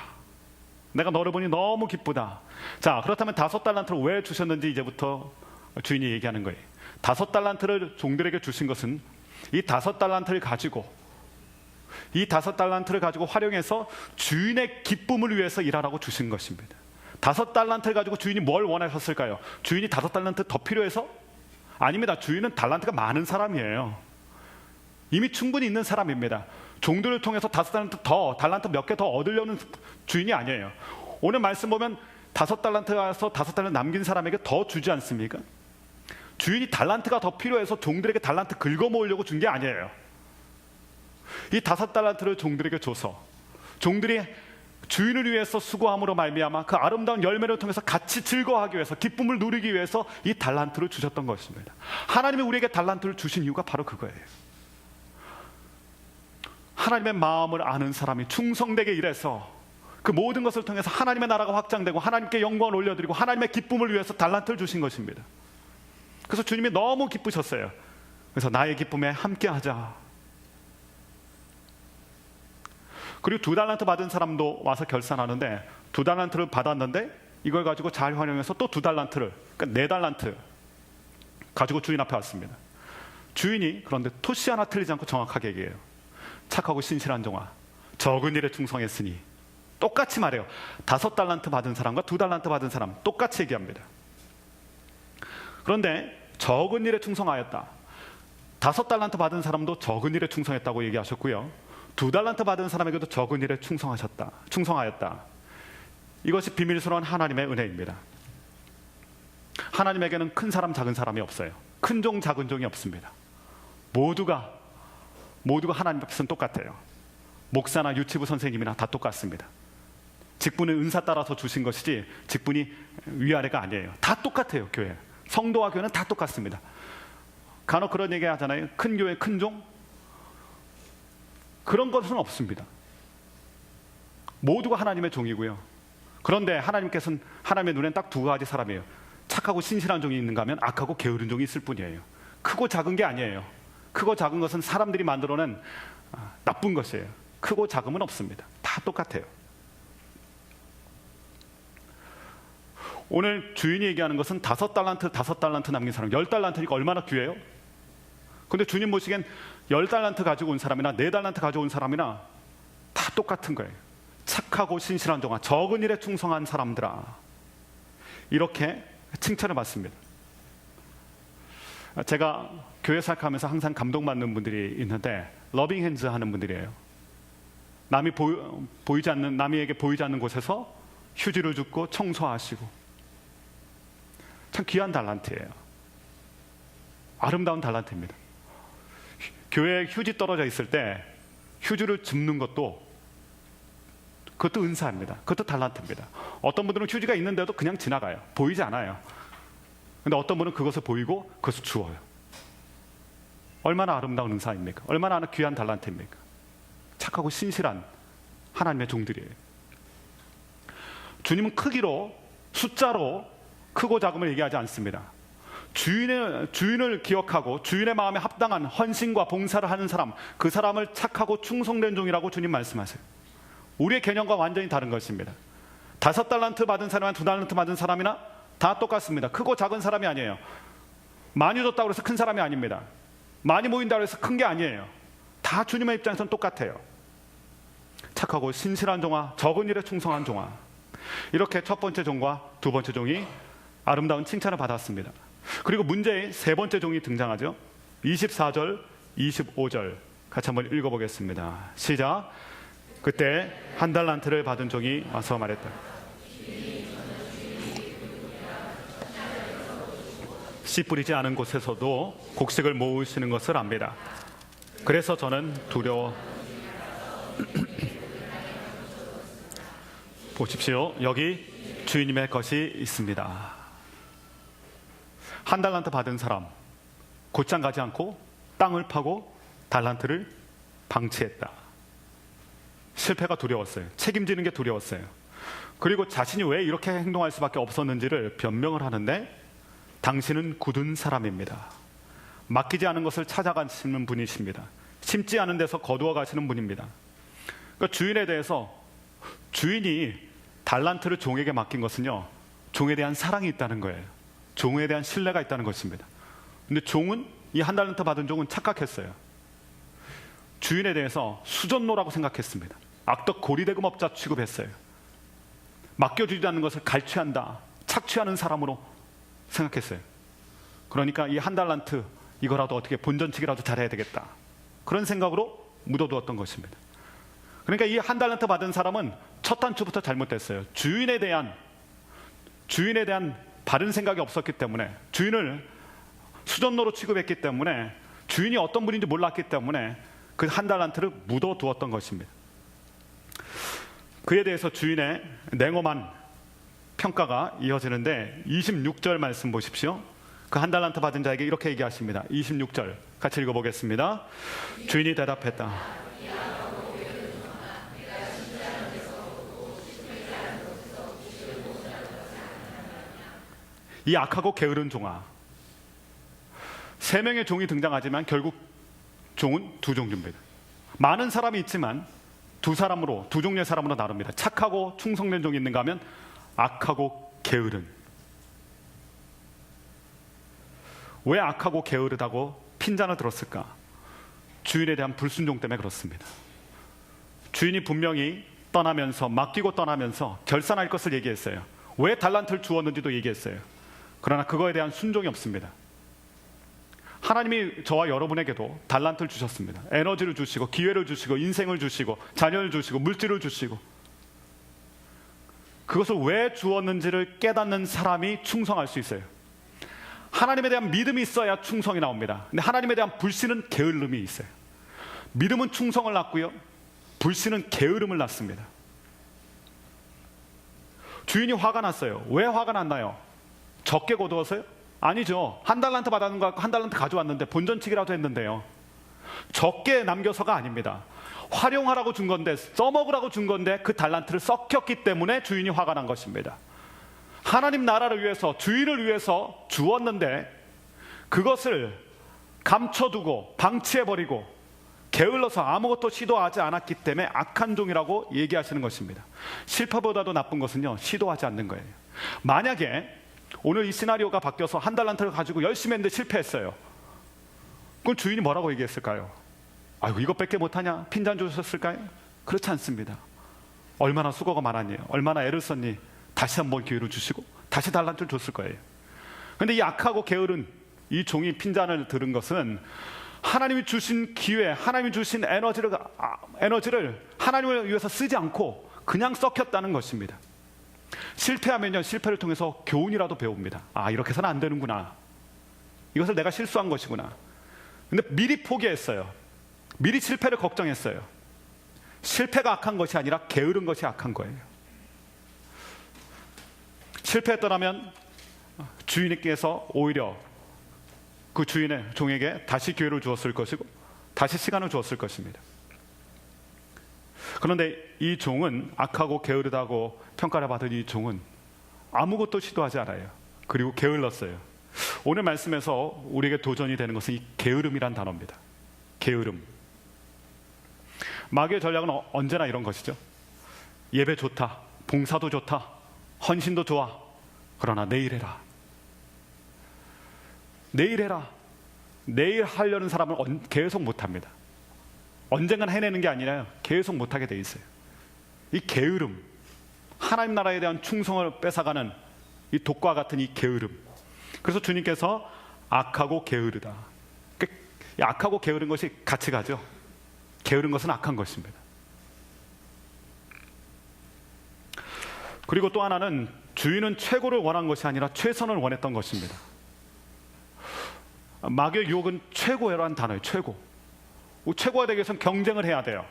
내가 너를 보니 너무 기쁘다. 자, 그렇다면 5달란트를 왜 주셨는지 이제부터 주인이 얘기하는 거예요. 5달란트를 종들에게 주신 것은 이 5달란트를 가지고 활용해서 주인의 기쁨을 위해서 일하라고 주신 것입니다. 5달란트를 가지고 주인이 뭘 원하셨을까요? 주인이 5달란트 더 필요해서? 아닙니다. 주인은 달란트가 많은 사람이에요. 이미 충분히 있는 사람입니다. 종들을 통해서 5달란트 더, 달란트 몇 개 더 얻으려는 주인이 아니에요. 오늘 말씀 보면 5달란트 가서 5달란트 남긴 사람에게 더 주지 않습니까? 주인이 달란트가 더 필요해서 종들에게 달란트 긁어 모으려고 준 게 아니에요. 이 5달란트를 종들에게 줘서 종들이 주인을 위해서 수고함으로 말미암아 그 아름다운 열매를 통해서 같이 즐거워하기 위해서, 기쁨을 누리기 위해서 이 달란트를 주셨던 것입니다. 하나님이 우리에게 달란트를 주신 이유가 바로 그거예요. 하나님의 마음을 아는 사람이 충성되게 일해서 그 모든 것을 통해서 하나님의 나라가 확장되고 하나님께 영광을 올려드리고 하나님의 기쁨을 위해서 달란트를 주신 것입니다. 그래서 주님이 너무 기쁘셨어요. 그래서 나의 기쁨에 함께하자. 그리고 2달란트 받은 사람도 와서 결산하는데 2달란트를 받았는데 이걸 가지고 잘 활용해서 또 2달란트를, 그러니까 4달란트 가지고 주인 앞에 왔습니다. 주인이 그런데 토시 하나 틀리지 않고 정확하게 얘기해요. 착하고 신실한 종아, 적은 일에 충성했으니. 똑같이 말해요. 5달란트 받은 사람과 2달란트 받은 사람 똑같이 얘기합니다. 그런데 적은 일에 충성하였다. 5달란트 받은 사람도 적은 일에 충성했다고 얘기하셨고요. 2달란트 받은 사람에게도 적은 일에 충성하였다. 이것이 비밀스러운 하나님의 은혜입니다. 하나님에게는 큰 사람 작은 사람이 없어요. 큰 종 작은 종이 없습니다. 모두가 하나님 앞에서는 똑같아요. 목사나 유치부 선생님이나 다 똑같습니다. 직분은 은사 따라서 주신 것이지 직분이 위아래가 아니에요. 다 똑같아요. 교회, 성도와 교회는 다 똑같습니다. 간혹 그런 얘기 하잖아요. 큰 교회 큰 종? 그런 것은 없습니다. 모두가 하나님의 종이고요. 그런데 하나님께서는 하나님의 눈엔 딱 2가지 사람이에요. 착하고 신실한 종이 있는가 하면 악하고 게으른 종이 있을 뿐이에요. 크고 작은 게 아니에요. 크고 작은 것은 사람들이 만들어낸 나쁜 것이에요. 크고 작음은 없습니다. 다 똑같아요. 오늘 주인이 얘기하는 것은 5달란트 남긴 사람, 10달란트니까 얼마나 귀해요? 근데 주님 보시기엔 10달란트 가지고 온 사람이나 4달란트 가지고 온 사람이나 다 똑같은 거예요. 착하고 신실한 종아, 적은 일에 충성한 사람들아, 이렇게 칭찬을 받습니다. 제가 교회 생활하면서 항상 감동받는 분들이 있는데 러빙 핸즈 하는 분들이에요. 남에게 보이지 않는 곳에서 휴지를 줍고 청소하시고 참 귀한 달란트예요. 아름다운 달란트입니다. 교회에 휴지 떨어져 있을 때 휴지를 줍는 것도 그것도 은사입니다. 그것도 달란트입니다. 어떤 분들은 휴지가 있는데도 그냥 지나가요. 보이지 않아요. 근데 어떤 분은 그것을 보이고 그것을 주어요. 얼마나 아름다운 은사입니까? 얼마나 귀한 달란트입니까? 착하고 신실한 하나님의 종들이에요. 주님은 크기로, 숫자로 크고 작음을 얘기하지 않습니다. 주인을 기억하고 주인의 마음에 합당한 헌신과 봉사를 하는 사람, 그 사람을 착하고 충성된 종이라고 주님 말씀하세요. 우리의 개념과 완전히 다른 것입니다. 5달란트 받은 사람이나 2달란트 받은 사람이나 다 똑같습니다. 크고 작은 사람이 아니에요. 많이 줬다고 해서 큰 사람이 아닙니다. 많이 모인다고 해서 큰 게 아니에요. 다 주님의 입장에서는 똑같아요. 착하고 신실한 종아, 적은 일에 충성한 종아. 이렇게 첫 번째 종과 두 번째 종이 아름다운 칭찬을 받았습니다. 그리고 문제의 세 번째 종이 등장하죠. 24절, 25절 같이 한번 읽어보겠습니다. 시작. 그때 1달란트를 받은 종이 와서 말했다. 씨 뿌리지 않은 곳에서도 곡식을 모으시는 것을 압니다. 그래서 저는 두려워. 보십시오. 여기 주인님의 것이 있습니다. 1달란트 받은 사람, 곧장 가지 않고 땅을 파고 달란트를 방치했다. 실패가 두려웠어요. 책임지는 게 두려웠어요. 그리고 자신이 왜 이렇게 행동할 수밖에 없었는지를 변명을 하는데, 당신은 굳은 사람입니다. 맡기지 않은 것을 찾아가시는 분이십니다. 심지 않은 데서 거두어 가시는 분입니다. 그러니까 주인에 대해서, 주인이 달란트를 종에게 맡긴 것은요, 종에 대한 사랑이 있다는 거예요. 종에 대한 신뢰가 있다는 것입니다. 근데 종은, 이 1달란트 받은 종은 착각했어요. 주인에 대해서 수전노라고 생각했습니다. 악덕 고리대금업자 취급했어요. 맡겨주지 않는 것을 갈취한다, 착취하는 사람으로 생각했어요. 그러니까 이 1달란트 이거라도 어떻게 본전치기라도 잘해야 되겠다, 그런 생각으로 묻어두었던 것입니다. 그러니까 이 1달란트 받은 사람은 첫 단추부터 잘못됐어요. 주인에 대한 바른 생각이 없었기 때문에, 주인을 수전노로 취급했기 때문에, 주인이 어떤 분인지 몰랐기 때문에 그 1달란트를 묻어두었던 것입니다. 그에 대해서 주인의 냉엄한 평가가 이어지는데, 26절 말씀 보십시오. 그 1달란트 받은 자에게 이렇게 얘기하십니다. 26절 같이 읽어보겠습니다. 주인이 대답했다. 이 악하고 게으른 종아. 3명의 종이 등장하지만 결국 종은 2종류입니다. 많은 사람이 있지만 두 종류의 사람으로 나눕니다. 착하고 충성된 종이 있는가 하면 악하고 게으른. 왜 악하고 게으르다고 핀잔을 들었을까? 주인에 대한 불순종 때문에 그렇습니다. 주인이 분명히 맡기고 떠나면서 결산할 것을 얘기했어요. 왜 달란트를 주었는지도 얘기했어요. 그러나 그거에 대한 순종이 없습니다. 하나님이 저와 여러분에게도 달란트를 주셨습니다. 에너지를 주시고, 기회를 주시고, 인생을 주시고, 자녀를 주시고, 물질을 주시고, 그것을 왜 주었는지를 깨닫는 사람이 충성할 수 있어요. 하나님에 대한 믿음이 있어야 충성이 나옵니다. 근데 하나님에 대한 불신은 게으름이 있어요. 믿음은 충성을 낳고요, 불신은 게으름을 낳습니다. 주인이 화가 났어요. 왜 화가 났나요? 적게 거두어서요? 아니죠. 1달란트 받았는 거 같고 1달란트 가져왔는데 본전치기라도 했는데요. 적게 남겨서가 아닙니다. 활용하라고 준 건데, 써먹으라고 준 건데 그 달란트를 썩혔기 때문에 주인이 화가 난 것입니다. 하나님 나라를 위해서, 주인을 위해서 주었는데 그것을 감춰두고 방치해버리고 게을러서 아무것도 시도하지 않았기 때문에 악한 종이라고 얘기하시는 것입니다. 실패보다도 나쁜 것은요, 시도하지 않는 거예요. 만약에 오늘 이 시나리오가 바뀌어서 1달란트를 가지고 열심히 했는데 실패했어요. 그럼 주인이 뭐라고 얘기했을까요? 아이고, 이것밖에 못하냐? 핀잔 주셨을까요? 그렇지 않습니다. 얼마나 수고가 많았니? 얼마나 애를 썼니? 다시 한번 기회를 주시고 다시 달란트를 줬을 거예요. 그런데 이 악하고 게으른 이 종이 핀잔을 들은 것은 하나님이 주신 기회, 하나님이 주신 에너지를 하나님을 위해서 쓰지 않고 그냥 썩혔다는 것입니다. 실패하면요, 실패를 통해서 교훈이라도 배웁니다. 아, 이렇게 해서는 안 되는구나. 이것을 내가 실수한 것이구나. 근데 미리 포기했어요. 미리 실패를 걱정했어요. 실패가 악한 것이 아니라 게으른 것이 악한 거예요. 실패했더라면 주인께서 오히려 그 주인의 종에게 다시 기회를 주었을 것이고 다시 시간을 주었을 것입니다. 그런데 이 종은, 악하고 게으르다고 평가를 받은 이 종은 아무것도 시도하지 않아요. 그리고 게을렀어요. 오늘 말씀에서 우리에게 도전이 되는 것은 이 게으름이란 단어입니다. 게으름. 마귀의 전략은 언제나 이런 것이죠. 예배 좋다, 봉사도 좋다, 헌신도 좋아. 그러나 내일 해라. 내일 해라. 내일 하려는 사람은 계속 못합니다. 언젠간 해내는 게 아니라요, 계속 못하게 돼 있어요. 이 게으름, 하나님 나라에 대한 충성을 뺏어가는 이 독과 같은 이 게으름. 그래서 주님께서 악하고 게으르다. 이 악하고 게으른 것이 같이 가죠. 게으른 것은 악한 것입니다. 그리고 또 하나는 주인은 최고를 원한 것이 아니라 최선을 원했던 것입니다. 마귀의 유혹은 최고라는 단어예요. 최고. 최고가 되기 위해서는 경쟁을 해야 돼요.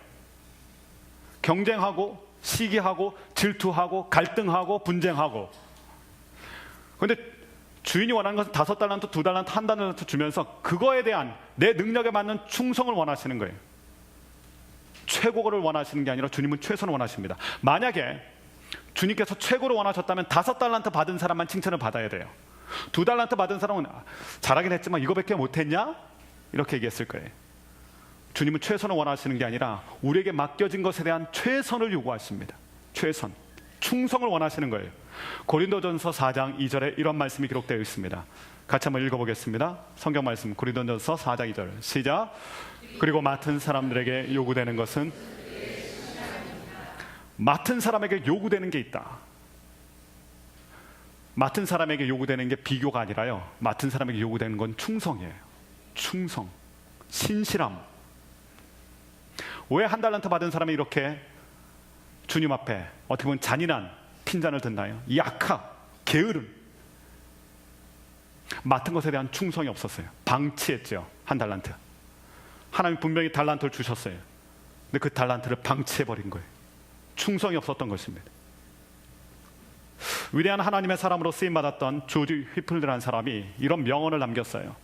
경쟁하고 시기하고 질투하고 갈등하고 분쟁하고. 그런데 주인이 원하는 것은 5달란트, 2달란트, 1달란트 주면서 그거에 대한 내 능력에 맞는 충성을 원하시는 거예요. 최고를 원하시는 게 아니라 주님은 최선을 원하십니다. 만약에 주님께서 최고를 원하셨다면 5달란트 받은 사람만 칭찬을 받아야 돼요. 2달란트 받은 사람은 잘하긴 했지만 이거밖에 못했냐? 이렇게 얘기했을 거예요. 주님은 최선을 원하시는 게 아니라 우리에게 맡겨진 것에 대한 최선을 요구하십니다. 최선, 충성을 원하시는 거예요. 고린도전서 4장 2절에 이런 말씀이 기록되어 있습니다. 같이 한번 읽어보겠습니다. 성경 말씀, 고린도전서 4장 2절 시작. 그리고 맡은 사람들에게 요구되는 것은, 맡은 사람에게 요구되는 게 있다. 맡은 사람에게 요구되는 게 비교가 아니라요, 맡은 사람에게 요구되는 건 충성이에요. 충성, 신실함. 왜 1달란트 받은 사람이 이렇게 주님 앞에 어떻게 보면 잔인한 핀잔을 든다요? 이 악함, 게으름. 맡은 것에 대한 충성이 없었어요. 방치했죠. 1달란트. 하나님 분명히 달란트를 주셨어요. 근데 그 달란트를 방치해버린 거예요. 충성이 없었던 것입니다. 위대한 하나님의 사람으로 쓰임받았던 조지 휘플드라는 사람이 이런 명언을 남겼어요.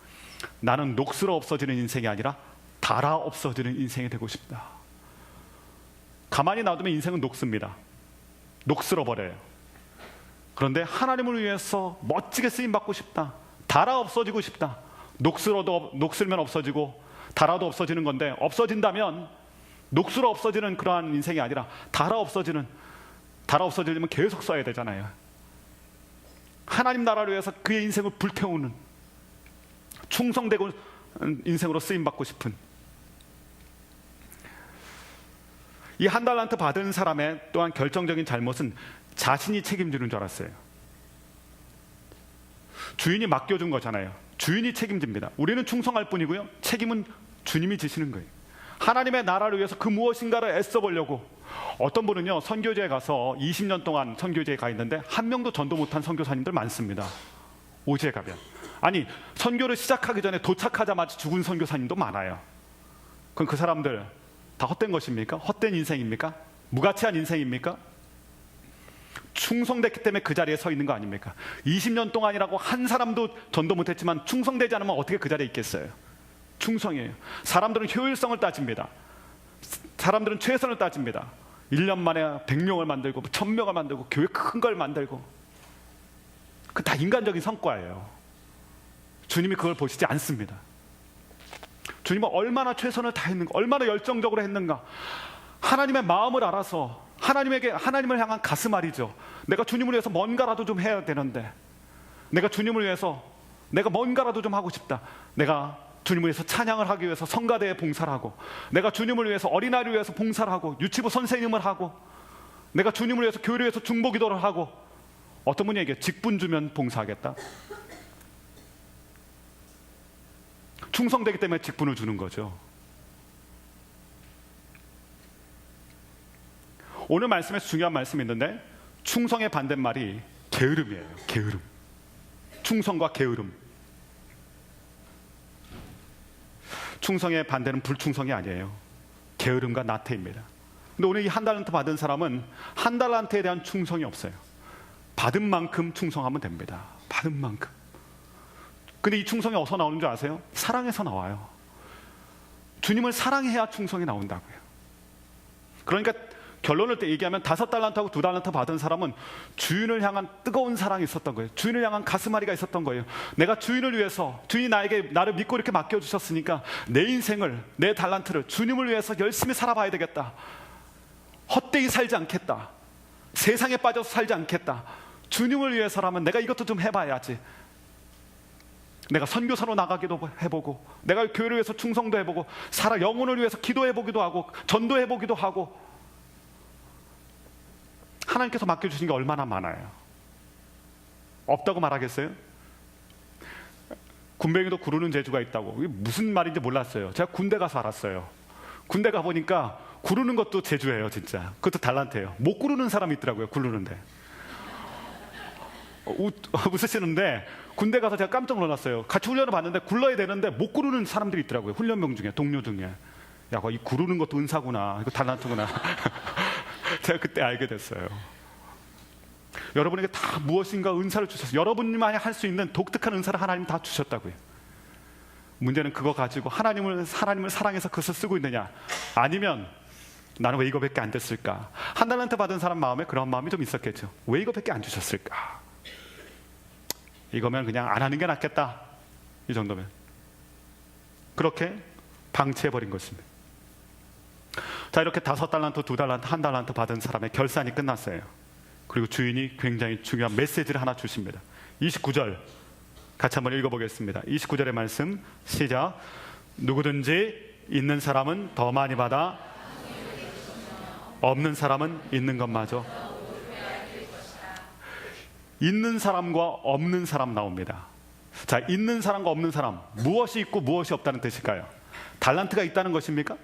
나는 녹슬어 없어지는 인생이 아니라 닳아 없어지는 인생이 되고 싶다. 가만히 놔두면 인생은 녹습니다. 녹슬어버려요. 그런데 하나님을 위해서 멋지게 쓰임받고 싶다. 닳아 없어지고 싶다. 녹슬면 없어지고 닳아도 없어지는 건데, 없어진다면 녹슬어 없어지는 그러한 인생이 아니라 닳아 없어지려면 계속 써야 되잖아요. 하나님 나라를 위해서 그의 인생을 불태우는, 충성되고 인생으로 쓰임받고 싶은, 이 1달란트 받은 사람의 또한 결정적인 잘못은 자신이 책임지는 줄 알았어요. 주인이 맡겨준 거잖아요. 주인이 책임집니다. 우리는 충성할 뿐이고요, 책임은 주님이 지시는 거예요. 하나님의 나라를 위해서 그 무엇인가를 애써 보려고. 어떤 분은요, 선교지에 가서 20년 동안 선교지에 가 있는데 한 명도 전도 못한 선교사님들 많습니다. 오지에 가면. 아니, 선교를 시작하기 전에 도착하자마자 죽은 선교사님도 많아요. 그럼 그 사람들 다 헛된 것입니까? 헛된 인생입니까? 무가치한 인생입니까? 충성됐기 때문에 그 자리에 서 있는 거 아닙니까? 20년 동안이라고 한 사람도 전도 못했지만 충성되지 않으면 어떻게 그 자리에 있겠어요? 충성이에요. 사람들은 효율성을 따집니다. 사람들은 최선을 따집니다. 1년 만에 100명을 만들고 1000명을 만들고 교회 큰 걸 만들고, 그 다 인간적인 성과예요. 주님이 그걸 보시지 않습니다. 주님은 얼마나 최선을 다했는가, 얼마나 열정적으로 했는가, 하나님의 마음을 알아서 하나님을 향한 가슴앓이죠. 내가 주님을 위해서 뭔가라도 좀 해야 되는데, 내가 주님을 위해서 내가 뭔가라도 좀 하고 싶다. 내가 주님을 위해서 찬양을 하기 위해서 성가대에 봉사를 하고, 내가 주님을 위해서 어린아이를 위해서 봉사를 하고, 유치부 선생님을 하고, 내가 주님을 위해서 교회를 위해서 중보기도를 하고. 어떤 분이 얘기해, 직분 주면 봉사하겠다. 충성되기 때문에 직분을 주는 거죠. 오늘 말씀에서 중요한 말씀이 있는데, 충성의 반대말이 게으름이에요. 게으름. 충성과 게으름. 충성의 반대는 불충성이 아니에요. 게으름과 나태입니다. 근데 오늘 이 한 달란트 받은 사람은 한 달란트에 대한 충성이 없어요. 받은 만큼 충성하면 됩니다. 받은 만큼. 근데 이 충성이 어디서 나오는 줄 아세요? 사랑에서 나와요. 주님을 사랑해야 충성이 나온다고요. 그러니까 결론을 얘기하면 5달란트하고 2달란트 받은 사람은 주인을 향한 뜨거운 사랑이 있었던 거예요. 주인을 향한 가슴앓이가 있었던 거예요. 내가 주인을 위해서, 주인이 나를 믿고 이렇게 맡겨주셨으니까 내 인생을, 내 달란트를 주님을 위해서 열심히 살아봐야 되겠다. 헛되이 살지 않겠다. 세상에 빠져서 살지 않겠다. 주님을 위해서라면 내가 이것도 좀 해봐야지. 내가 선교사로 나가기도 해보고, 내가 교회를 위해서 충성도 해보고, 영혼을 위해서 기도해보기도 하고, 전도해보기도 하고. 하나님께서 맡겨주신 게 얼마나 많아요. 없다고 말하겠어요? 군뱅이도 구르는 재주가 있다고. 이게 무슨 말인지 몰랐어요. 제가 군대 가서 알았어요. 군대 가보니까 구르는 것도 재주예요. 진짜. 그것도 달란트예요. 못 구르는 사람이 있더라고요. 구르는데. 웃으시는데 군대 가서 제가 깜짝 놀랐어요. 같이 훈련을 받는데 굴러야 되는데 못 구르는 사람들이 있더라고요. 훈련병 중에, 동료 중에. 야, 이 구르는 것도 은사구나. 이거 달란트구나. 제가 그때 알게 됐어요. 여러분에게 다 무엇인가 은사를 주셨어요. 여러분만이 할 수 있는 독특한 은사를 하나님 다 주셨다고요. 문제는 그거 가지고 하나님을 사랑해서 그것을 쓰고 있느냐, 아니면 나는 왜 이거밖에 안 됐을까. 한 달란트 받은 사람 마음에 그런 마음이 좀 있었겠죠. 왜 이거밖에 안 주셨을까. 이거면 그냥 안 하는 게 낫겠다. 이 정도면. 그렇게 방치해버린 것입니다. 자, 이렇게 5달란트, 2달란트, 1달란트 받은 사람의 결산이 끝났어요. 그리고 주인이 굉장히 중요한 메시지를 하나 주십니다. 29절 같이 한번 읽어보겠습니다. 29절의 말씀 시작. 누구든지 있는 사람은 더 많이 받아 없는 사람은 있는 것마저. 있는 사람과 없는 사람 나옵니다. 자, 있는 사람과 없는 사람, 무엇이 있고 무엇이 없다는 뜻일까요? 달란트가 있다는 것입니까?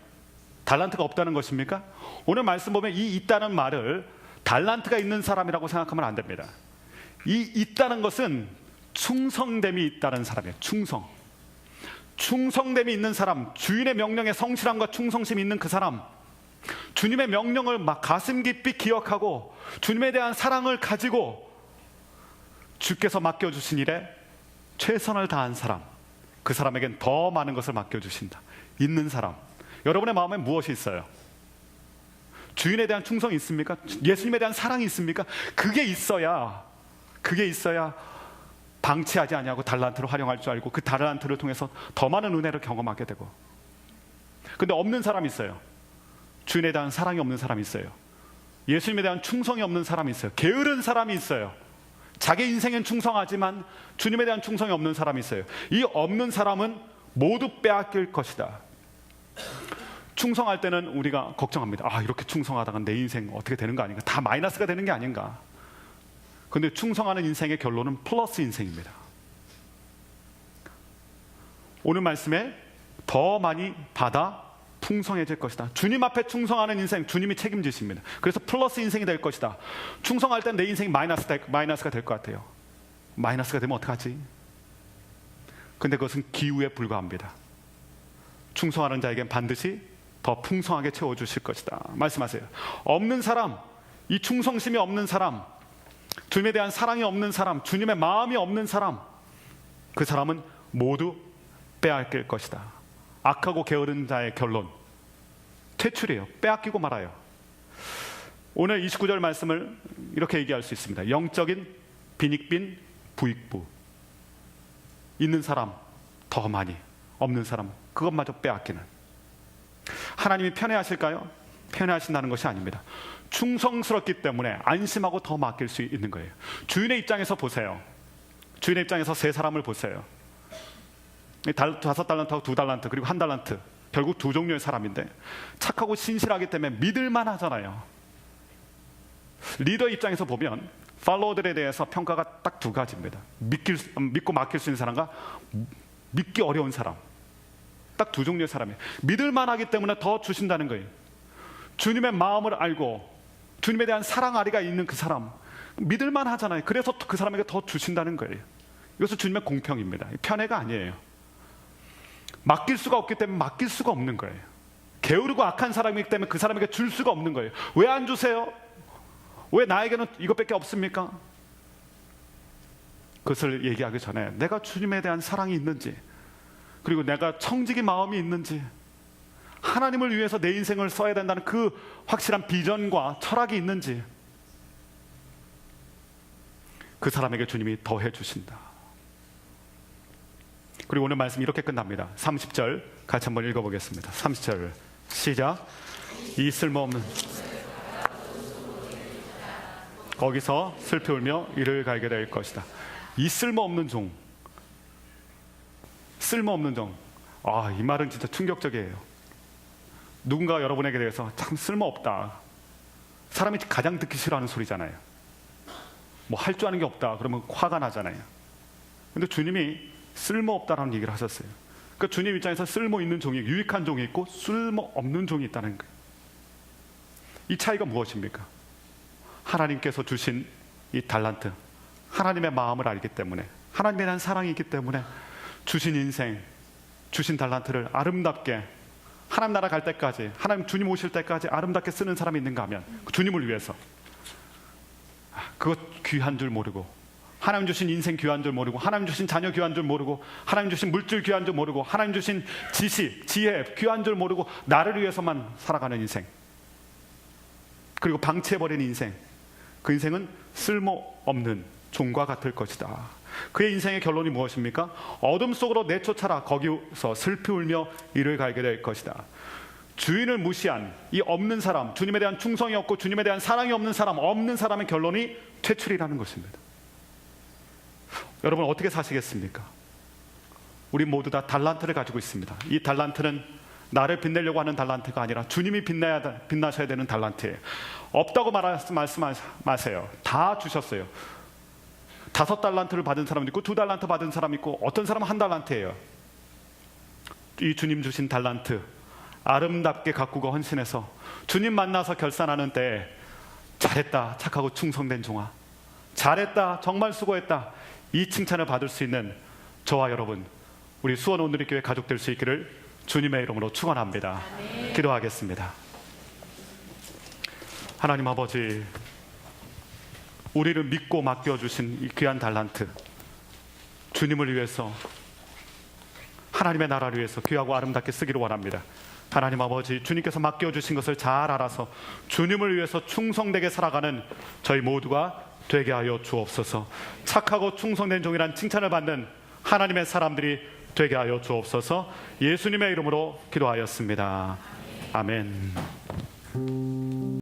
달란트가 없다는 것입니까? 오늘 말씀 보면 이 있다는 말을 달란트가 있는 사람이라고 생각하면 안 됩니다. 이 있다는 것은 충성됨이 있다는 사람이에요. 충성됨이 있는 사람, 주인의 명령에 성실함과 충성심이 있는 그 사람, 주님의 명령을 막 가슴 깊이 기억하고 주님에 대한 사랑을 가지고 주께서 맡겨주신 일에 최선을 다한 사람, 그 사람에겐 더 많은 것을 맡겨주신다. 있는 사람. 여러분의 마음에 무엇이 있어요? 주인에 대한 충성이 있습니까? 예수님에 대한 사랑이 있습니까? 그게 있어야 방치하지 아니하고 달란트로 활용할 줄 알고 그 달란트를 통해서 더 많은 은혜를 경험하게 되고. 근데 없는 사람이 있어요. 주인에 대한 사랑이 없는 사람이 있어요. 예수님에 대한 충성이 없는 사람이 있어요. 게으른 사람이 있어요. 자기 인생엔 충성하지만 주님에 대한 충성이 없는 사람이 있어요. 이 없는 사람은 모두 빼앗길 것이다. 충성할 때는 우리가 걱정합니다. 아, 이렇게 충성하다가 내 인생 어떻게 되는 거 아닌가? 다 마이너스가 되는 게 아닌가? 근데 충성하는 인생의 결론은 플러스 인생입니다. 오늘 말씀에 더 많이 받아 풍성해질 것이다. 주님 앞에 충성하는 인생, 주님이 책임지십니다. 그래서 플러스 인생이 될 것이다. 충성할 땐 내 인생이 마이너스가 될 것 같아요. 마이너스가 되면 어떡하지? 근데 그것은 기우에 불과합니다. 충성하는 자에겐 반드시 더 풍성하게 채워주실 것이다 말씀하세요. 없는 사람, 이 충성심이 없는 사람, 주님에 대한 사랑이 없는 사람, 주님의 마음이 없는 사람, 그 사람은 모두 빼앗길 것이다. 악하고 게으른 자의 결론, 퇴출이에요. 빼앗기고 말아요. 오늘 29절 말씀을 이렇게 얘기할 수 있습니다. 영적인 빈익빈 부익부. 있는 사람 더 많이, 없는 사람 그것마저 빼앗기는. 하나님이 편애하실까요? 편애하신다는 것이 아닙니다. 충성스럽기 때문에 안심하고 더 맡길 수 있는 거예요. 주인의 입장에서 보세요. 주인의 입장에서 세 사람을 보세요. 5달란트하고 2달란트 그리고 1달란트, 결국 두 종류의 사람인데 착하고 신실하기 때문에 믿을만 하잖아요. 리더 입장에서 보면 팔로워들에 대해서 평가가 딱 두 가지입니다. 믿고 맡길 수 있는 사람과 믿기 어려운 사람. 딱 두 종류의 사람이에요. 믿을만 하기 때문에 더 주신다는 거예요. 주님의 마음을 알고 주님에 대한 사랑 아리가 있는 그 사람, 믿을만 하잖아요. 그래서 그 사람에게 더 주신다는 거예요. 이것은 주님의 공평입니다. 편애가 아니에요. 맡길 수가 없기 때문에 맡길 수가 없는 거예요. 게으르고 악한 사람이기 때문에 그 사람에게 줄 수가 없는 거예요. 왜 안 주세요? 왜 나에게는 이것밖에 없습니까? 그것을 얘기하기 전에 내가 주님에 대한 사랑이 있는지, 그리고 내가 청지기 마음이 있는지, 하나님을 위해서 내 인생을 써야 된다는 그 확실한 비전과 철학이 있는지, 그 사람에게 주님이 더해 주신다. 그리고 오늘 말씀 이렇게 끝납니다. 30절 같이 한번 읽어보겠습니다. 30절 시작. 이 쓸모없는, 거기서 슬피 울며 이를 갈게 될 것이다. 이 쓸모없는 종, 쓸모없는 종. 이 말은 진짜 충격적이에요. 누군가 여러분에게 대해서 참 쓸모없다, 사람이 가장 듣기 싫어하는 소리잖아요. 뭐 할 줄 아는 게 없다 그러면 화가 나잖아요. 근데 주님이 쓸모없다라는 얘기를 하셨어요. 그러니까 주님 입장에서 쓸모 있는 종이, 유익한 종이 있고 쓸모없는 종이 있다는 거예요. 이 차이가 무엇입니까? 하나님께서 주신 이 달란트, 하나님의 마음을 알기 때문에, 하나님에 대한 사랑이 있기 때문에 주신 인생, 주신 달란트를 아름답게 하나님 나라 갈 때까지, 하나님 주님 오실 때까지 아름답게 쓰는 사람이 있는가 하면 주님을 위해서, 그것 귀한 줄 모르고, 하나님 주신 인생 귀한 줄 모르고, 하나님 주신 자녀 귀한 줄 모르고, 하나님 주신 물질 귀한 줄 모르고, 하나님 주신 지식, 지혜 귀한 줄 모르고 나를 위해서만 살아가는 인생, 그리고 방치해버린 인생, 그 인생은 쓸모없는 종과 같을 것이다. 그의 인생의 결론이 무엇입니까? 어둠 속으로 내쫓아라. 거기서 슬피 울며 이를 갈게 될 것이다. 주인을 무시한 이 없는 사람, 주님에 대한 충성이 없고 주님에 대한 사랑이 없는 사람, 없는 사람의 결론이 퇴출이라는 것입니다. 여러분 어떻게 사시겠습니까? 우리 모두 다 달란트를 가지고 있습니다. 이 달란트는 나를 빛내려고 하는 달란트가 아니라 주님이 빛나셔야 되는 달란트예요. 없다고 말씀하지 마세요. 다 주셨어요. 5달란트를 받은 사람도 있고 2달란트 받은 사람 있고, 어떤 사람은 1달란트예요. 이 주님 주신 달란트 아름답게 가꾸고 헌신해서 주님 만나서 결산하는 때, 잘했다 착하고 충성된 종아, 잘했다 정말 수고했다, 이 칭찬을 받을 수 있는 저와 여러분, 우리 수원 온누리교회 가족 될 수 있기를 주님의 이름으로 축원합니다. 기도하겠습니다. 하나님 아버지, 우리를 믿고 맡겨주신 이 귀한 달란트, 주님을 위해서, 하나님의 나라를 위해서 귀하고 아름답게 쓰기를 원합니다. 하나님 아버지, 주님께서 맡겨주신 것을 잘 알아서 주님을 위해서 충성되게 살아가는 저희 모두가 되게 하여 주옵소서. 착하고 충성된 종이란 칭찬을 받는 하나님의 사람들이 되게 하여 주옵소서. 예수님의 이름으로 기도하였습니다. 아멘.